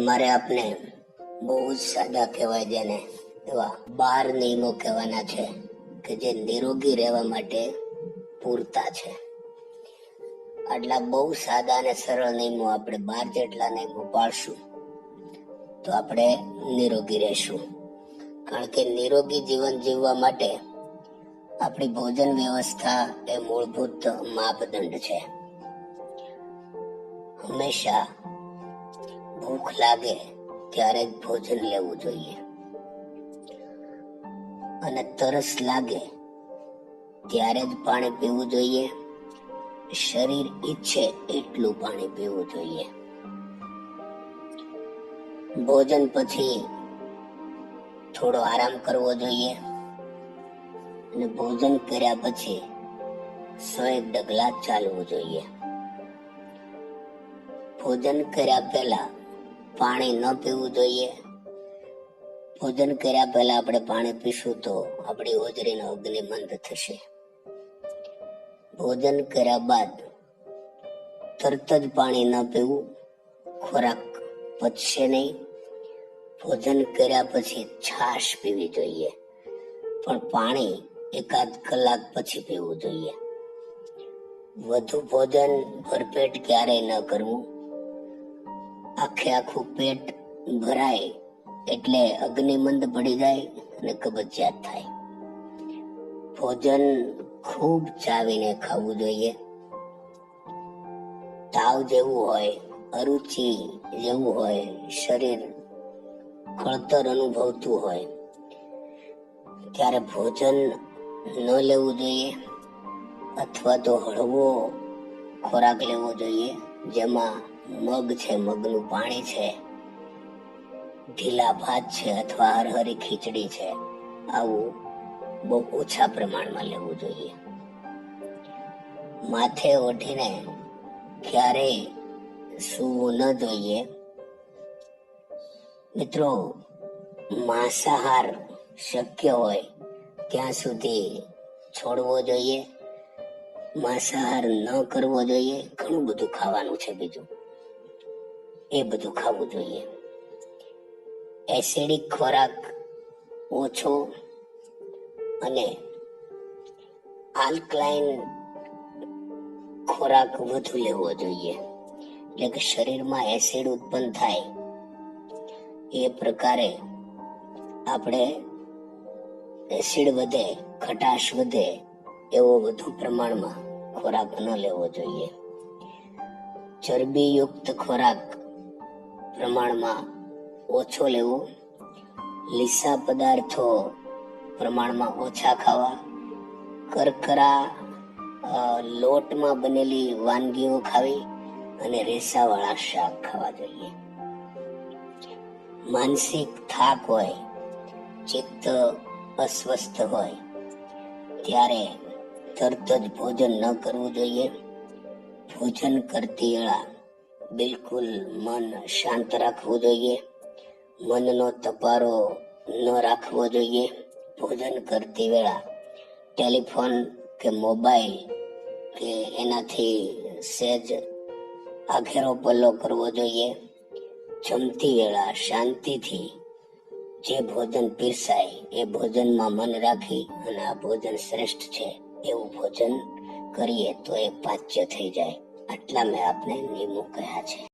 મારે આપને બહુ જ સાદા કહેવાય જેને એવા 12 નિયમો કહેવાના છે કે જે નિરોગી રહેવા માટે પૂરતા છે. આટલા બહુ સાદા અને સરળ નિયમો આપણે 12 જેટલા નિયમો પાળશું તો આપણે નિરોગી રહેશું. કારણ કે નિરોગી જીવન જીવવા માટે આપણી ભોજન વ્યવસ્થા એ મૂળભૂત માપદંડ છે. હંમેશા ભૂખ લાગે ત્યારે જ ભોજન લેવું જોઈએ અને તરસ લાગે ત્યારે જ પાણી પીવું જોઈએ. શરીર ઈચ્છે એટલું પાણી પીવું જોઈએ. ભોજન પછી થોડો આરામ કરવો જોઈએ અને ભોજન કર્યા પછી 100 ડગલા ચાલવું જોઈએ. ભોજન કર્યા પહેલા પાણી ન પીવું જોઈએ. ભોજન કર્યા પહેલા આપણે પાણી પીશું તો આપણી હોજરીનો અગ્નિ મંદ થશે. ભોજન કર્યા બાદ તરત જ પાણી ન પીવું, ખોરાક પચશે નહીં. ભોજન કર્યા પછી છાશ પીવી જોઈએ, પણ પાણી 1-8 કલાક પછી પીવું જોઈએ. વધુ ભોજન ભરપેટ ક્યારેય ન કરવું. આખું પેટ ભરાય એટલે અગ્નિમંદ પડી જાય અને કબજિયાત થાય. ભોજન ખૂબ ચાવીને ખાવું જોઈએ. તાવ જેવું હોય, અરુચિ જેવું હોય, શરીર કળતર અનુભવતું હોય ત્યારે ભોજન ન લેવું જોઈએ અથવા તો હળવો ખોરાક લેવો જોઈએ જેમાં મગ છે, મગનું પાણી છે, ઢીલા ભાત છે અથવા હરહરી ખીચડી છે. આવું બહુ ઓછા પ્રમાણમાં લેવું જોઈએ. માથે ઓઢીને ક્યારેય સૂવું ન જોઈએ. મિત્રો, માંસાહાર શક્ય હોય ત્યાં સુધી છોડવો જોઈએ. માંસાહાર ન કરવો જોઈએ. ઘણું બધું ખાવાનું છે બીજું, એ બધું ખાવું જોઈએ. એસિડિક ખોરાક ઓછો અને આલ્કલાઇન ખોરાક વધુ લેવો જોઈએ. એટલે કે શરીરમાં એસિડ ઉત્પન્ન થાય એ પ્રકારે આપણે એસિડ વધે, ખટાશ વધે એવો વધુ પ્રમાણમાં ખોરાક ન લેવો જોઈએ. ચરબીયુક્ત ખોરાક પ્રમાણમાં ઓછો લેવો. લીસા પદાર્થો પ્રમાણમાં ઓછા ખાવા. કરકરા લોટમાં બનેલી વાનગીઓ ખાવી અને રેસાવાળા શાક ખાવા જોઈએ. માનસિક થાક હોય, ચિત્ત અસ્વસ્થ હોય ત્યારે તરત જ ભોજન ન કરવું જોઈએ. ભોજન કરતી વેળા બિલકુલ મન શાંત રાખવું જોઈએ. મનનો તપારો ન રાખવો જોઈએ. ભોજન કરતી વેળા ટેલિફોન કે મોબાઈલ કે એનાથી સહેજ આઘેરો પલ્લો કરવો જોઈએ. જમતી વેળા શાંતિથી જે ભોજન પીરસાય એ ભોજનમાં મન રાખી અને આ ભોજન શ્રેષ્ઠ છે એવું ભોજન કરીએ તો એ પાચ્ય થઈ જાય. આટલા મેં આપને નિયમો કહ્યા છે.